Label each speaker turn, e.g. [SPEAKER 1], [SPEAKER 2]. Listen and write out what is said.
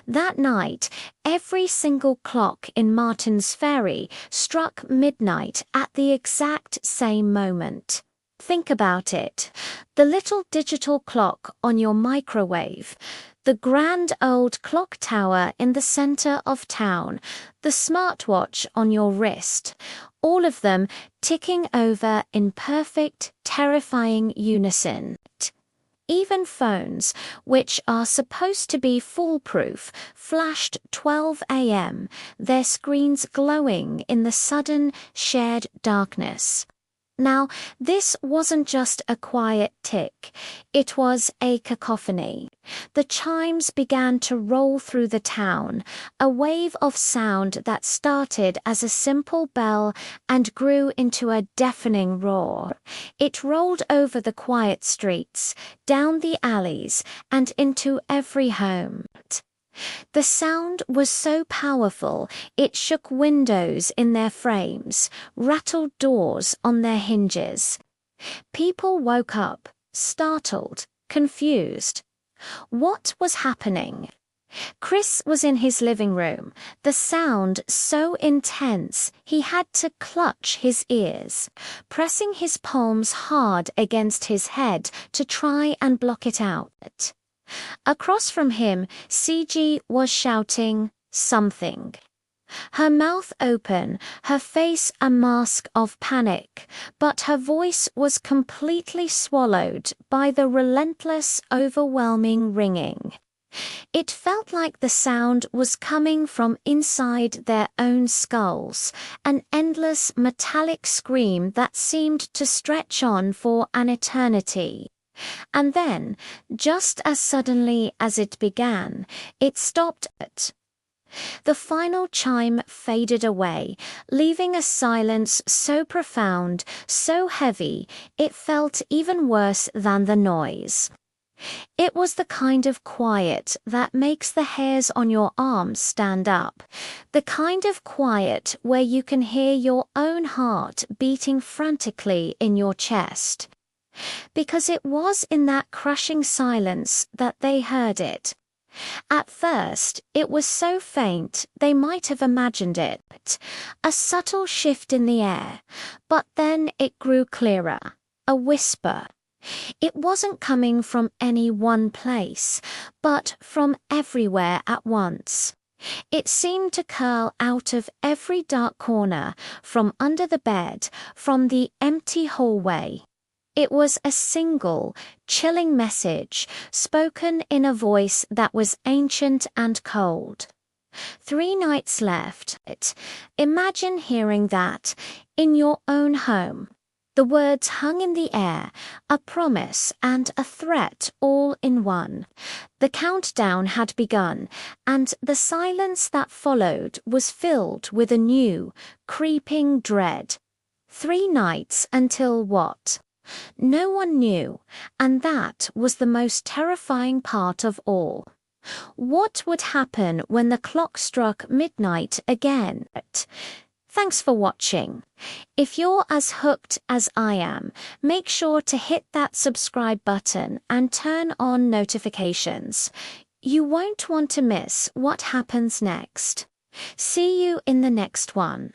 [SPEAKER 1] That night, every single clock in Martin's Ferry struck midnight at the exact same moment. Think about it. The little digital clock on your microwave, the grand old clock tower in the center of town, the smartwatch on your wrist, all of them ticking over in perfect, terrifying unison. Even phones, which are supposed to be foolproof, flashed 12 a.m., their screens glowing in the sudden, shared darkness. Now, this wasn't just a quiet tick, it was a cacophony. The chimes began to roll through the town, a wave of sound that started as a simple bell and grew into a deafening roar. It rolled over the quiet streets, down the alleys, and into every home. The sound was so powerful it shook windows in their frames, rattled doors on their hinges. People woke up, startled, confused. What was happening? Chris was in his living room, the sound so intense he had to clutch his ears, pressing his palms hard against his head to try and block it out. Across from him, CG was shouting something. Her mouth open, her face a mask of panic, but her voice was completely swallowed by the relentless, overwhelming ringing. It felt like the sound was coming from inside their own skulls, an endless metallic scream that seemed to stretch on for an eternity. And then, just as suddenly as it began, it stopped. The final chime faded away, leaving a silence so profound, so heavy, it felt even worse than the noise. It was the kind of quiet that makes the hairs on your arms stand up, the kind of quiet where you can hear your own heart beating frantically in your chest. Because it was in that crushing silence that they heard it. At first, it was so faint they might have imagined it, a subtle shift in the air, but then it grew clearer, a whisper. It wasn't coming from any one place, but from everywhere at once. It seemed to curl out of every dark corner, from under the bed, from the empty hallway. It was a single, chilling message, spoken in a voice that was ancient and cold. 3 nights left. Imagine hearing that in your own home. The words hung in the air, a promise and a threat all in one. The countdown had begun, and the silence that followed was filled with a new, creeping dread. 3 nights until what? No one knew, and that was the most terrifying part of all. What would happen when the clock struck midnight again? Thanks for watching. If you're as hooked as I am, make sure to hit that subscribe button and turn on notifications. You won't want to miss what happens next. See you in the next one.